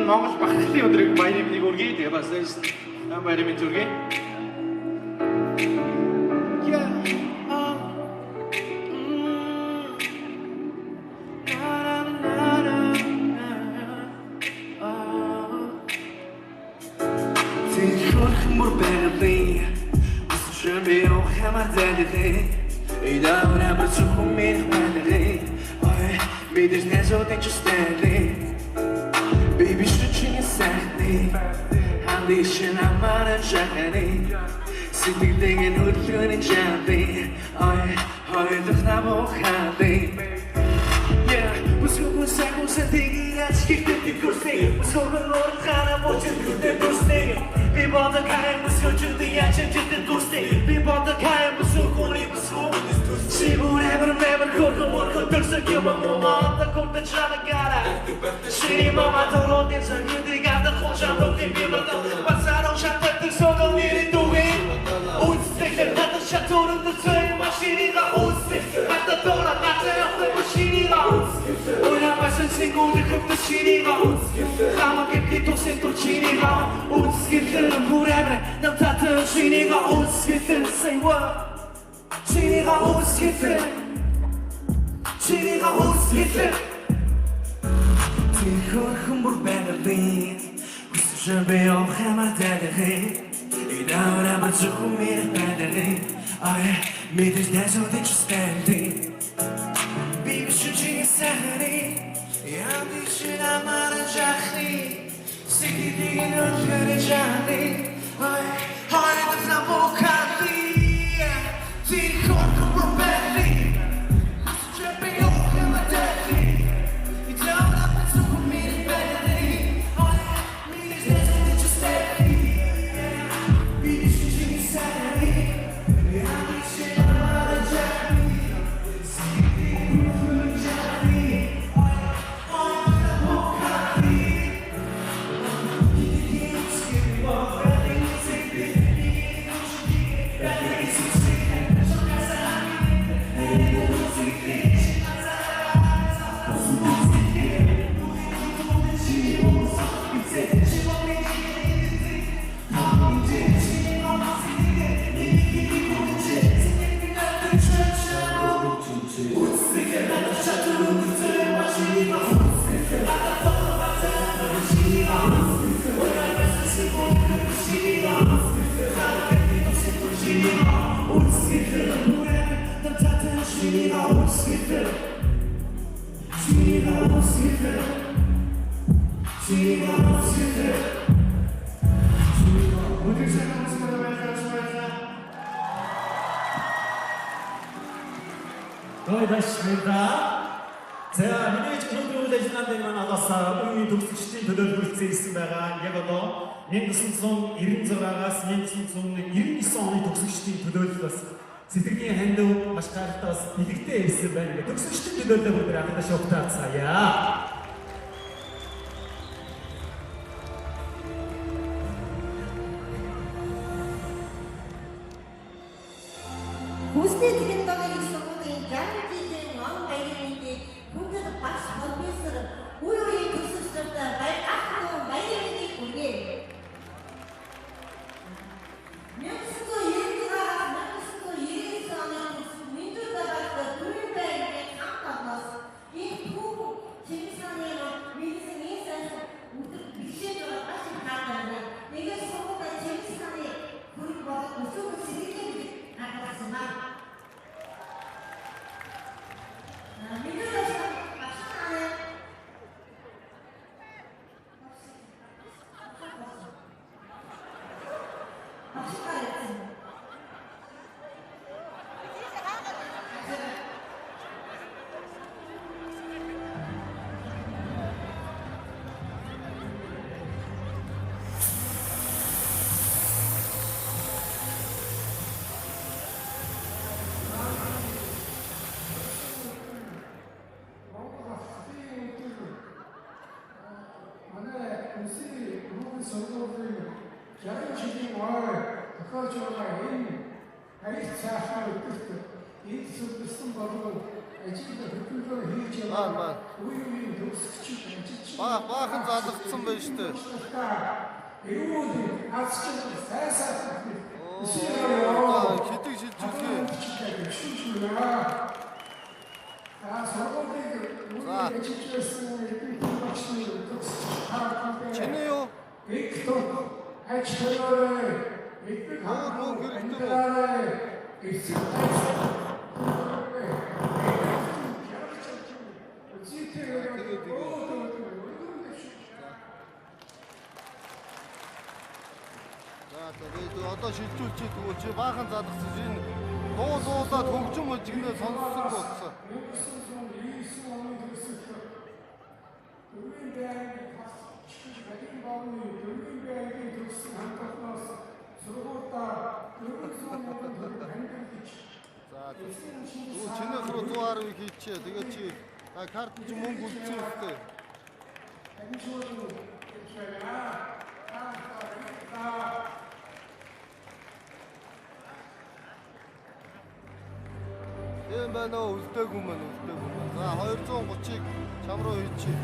Монгол багтлагын өдрийг баярын мэнийг хүргэе. Тэгээ бас баярын мэнд хүргэе. There's not so that you're standing. Baby, stretching insanely. I'm leashing, I'm on a journey. Sitting there and hoodlooning jumping. Look now, happy. Yeah, what's thinking that's kicked the good thing. What's going on, kind of watching the good thing. People the kind was go to the action to the good thing. People the kind was so cool, it was so. She would never go to work, there's a give a mama, the court that China got. She mama told us, and you got the whole shop of the people. What's I don't shut up the song of needed to win. Would stick at the chateau of the train machine. Would stick at the door, not the machine. Would have a sense go to the machine. Come and get to Central Chini. Would skip the whatever, no tattoo, she would skip the same word. Chiniga hoskiffer Chiniga hoskiffer Till hörken bor bäddavin Husser be om hemma däddare Idag var det bara så mer bäddare Med det där så det är ständigt Baby shooting is sanity Jag blir kina maran jahni Sticky digging och gör det jahni Har inte fram på kanti Till korken bor bäddavin Husser be om hemma däddare Idag var det bara så mer bäddare Med det där så det är ständigt Baby shooting is sanity Jag blir kina maran jahni 거의 다 있습니다. 제가 미니메이크 손들고 대신한 데만 알아서 의미 독수시진 төдөлгүүлж ирсэн байгаа. Яг одоо 1996-аас 1999 оны төгсөгчдийн төлөөлөл бас сэтгэлийн хандив маш гайхалтай бас бэлэгтэй ирсэн байна. Төгсөгчдийн төлөөлөл бүгд анхаарал шогтаацгаая. Хүсний технологийн сургуулийн гранитийн он баярын хүндэт багш профессор үе үеийн төгсөгчдөд баярлалаа баярлалыг хүргэе. 1999 оны Миндүүд байгууллагад дөрвөн байрны хамт олноос энэ түүх Чингисхааны мэдсэн ийсээс өдөр бишээд байгаа маш их таатана. Нэгээс сургууль Чингисхааны хөрөг болох өсвөр сэргийлэх агуулсан. Жаргал жилийн ой тохиолж байгаа энэ харих цаашаа өдөрт эд сүлдсэн болов Баахан залгацсан байна шүү дээ. Хэдэг шилжүүлээ. Чиний юу? Одоо шилжүүлчих тэгвэл чи баахан залгасан энэ дуулаад хөгжим мужигнээ сонссон болсон. Чиний рүү 110 хийчихээ. Тэгээд чи карт чи мөнгө үлдсэн үстэй. Ийм байна уу үлдээгүй мэн. За 230-ыг чам руу хийчих.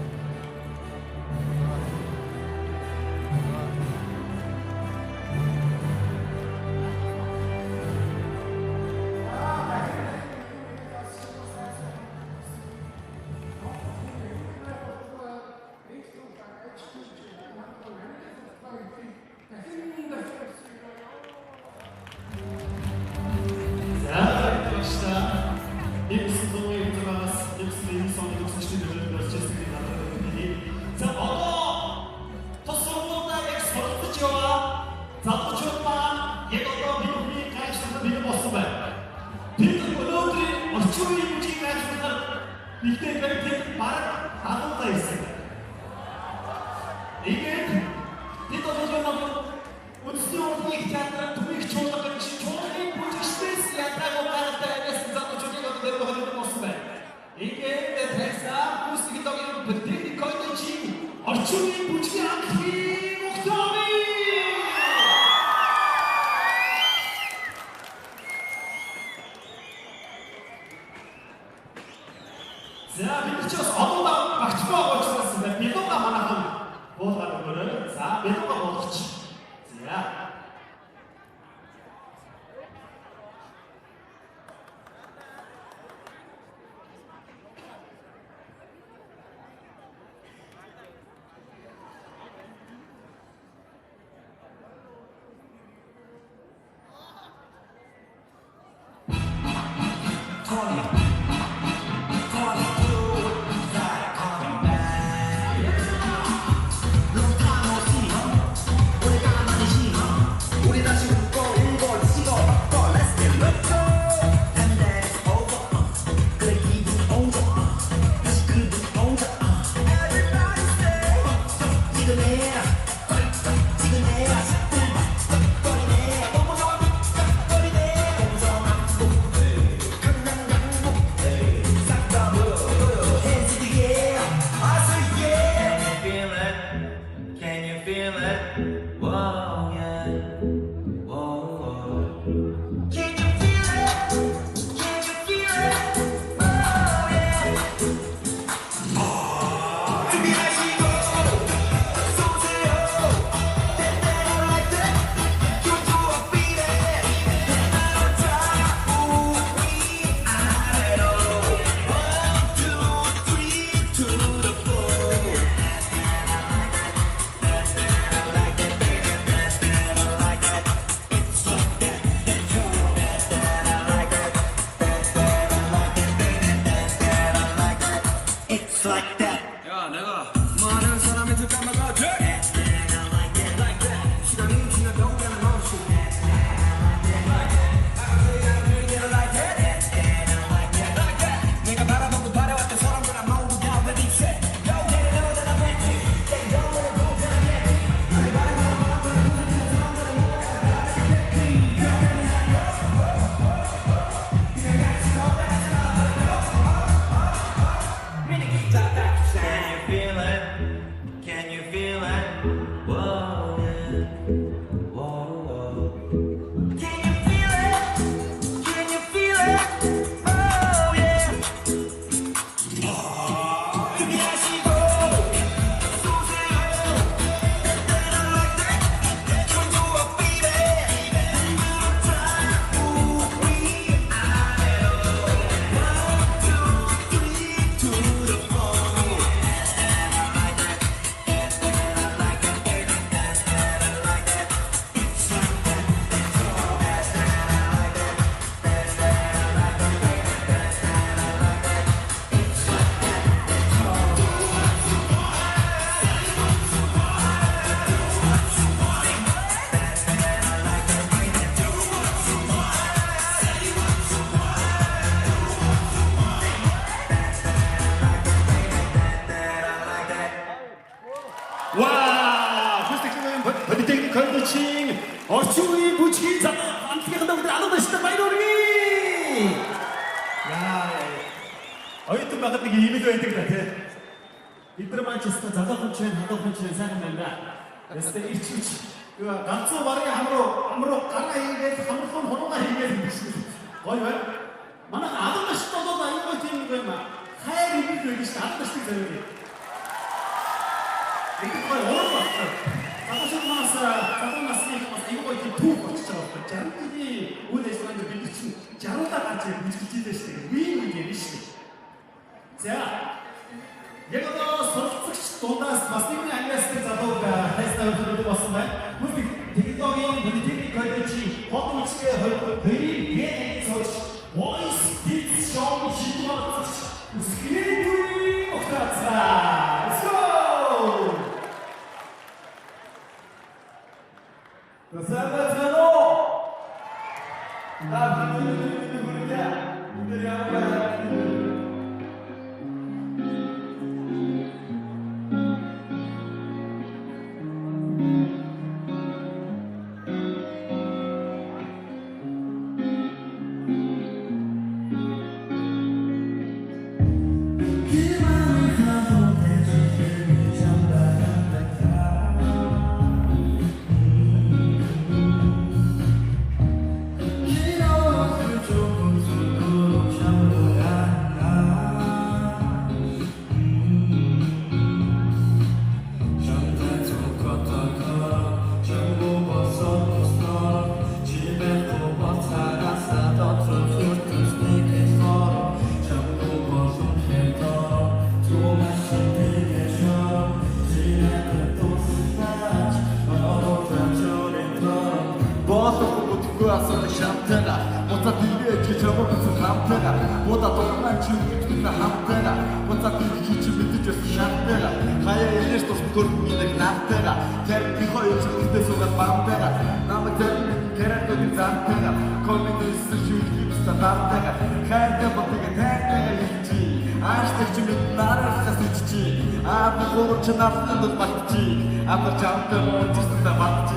политик коллежийн орчин үеийн бүжгийн хамтлагийн өдөр алга дэжтэй баяр хүргэе. Яа. Оюутан багт нэг юм л байдаг да тий. Бид нар Манчестер залуухан чинь сайхан байна да. Ястэ ирчвч. Ганцхан барыг хамруу гараа хийгээд хамруулан хоногоо хийгээд гэсэн. Гой бай. Манай алга дэжтэй болоод аюулгүй тийм нэг юм. Хайр имэл байдаг шүү алга дэжтэй зэрэг. Энд гой ороо. Залуу насны аюулгүй тийм түүх болчих жоо. 60-ийн үйл ажиллагаанд бид чинь 60-аа гарч бүжгэлж илээ шүү. Вин гэж шүү. За. Яг одоо суралцагч дундаас бас нэгэн ангиастай залуу хайстаа өгдөг болсон байна. Мөн технологийн политик коллежийн хот үчгээ хоёрын гээ сууч Voice Kids Show шийдвэрч үсгийн октацаа. Let's go! Засаглано! Чанартанд бол батчи. Апар чамтай мөн зүстэй батчи.